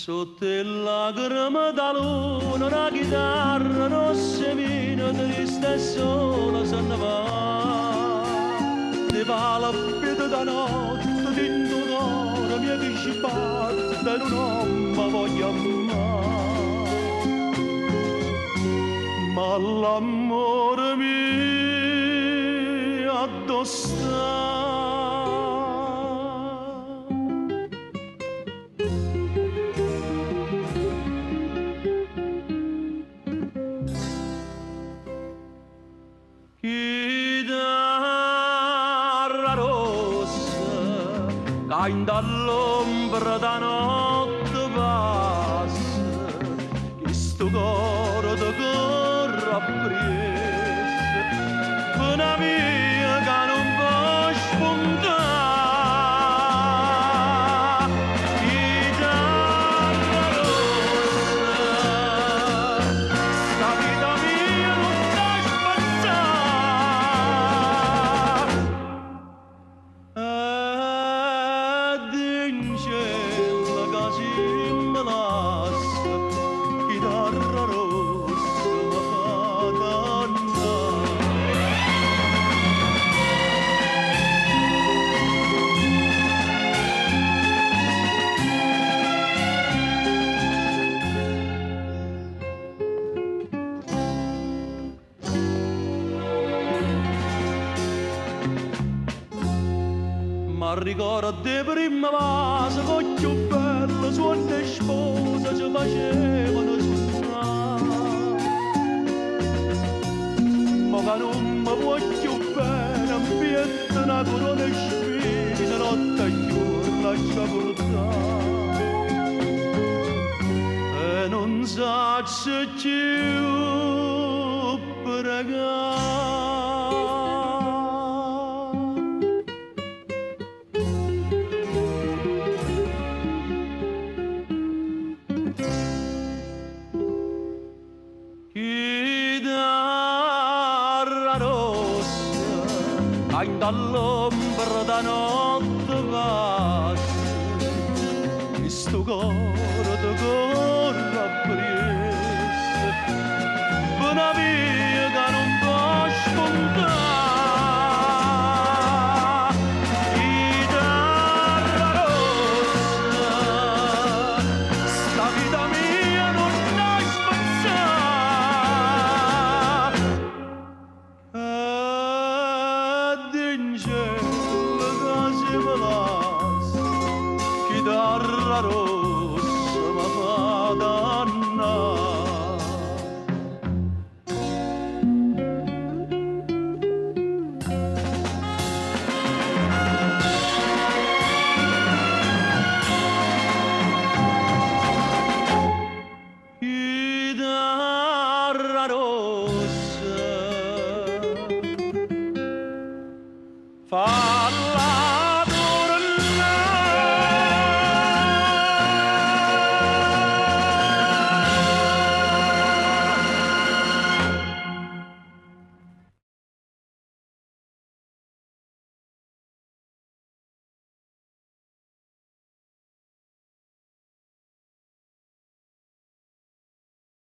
Sotto le lacrime da luna una chitarra rossa vino triste e sola se ne va. Ti va la vita da notte dentro l'ora mia che ci batte e non mi voglio amare. Ma l'amore mio addosso chitarra rossa cae dall'ombra da notte passa che sto coro da corre appresso una via che non può spuntare chitarra rossa sta vita mia non sta spazzare ed in cielo che si mi lascia chitarra rossa mi fa dannare. Ma ricordo di prima vase con più bella suonte e sposa ci facevano suonare. Ma che non mi può più bene ambiente una corona e spina notte e giorno lascia portare e non sa se più pregare. Chitarra rossa cae dall'ombra da notte passa e sto coro da corre appresso una via che non può spuntare chitarra rossa sta vita mia non sta spazzare ed in cielo che si mi lascia chitarra rossa mi fa dannare. Chitarra rossa fa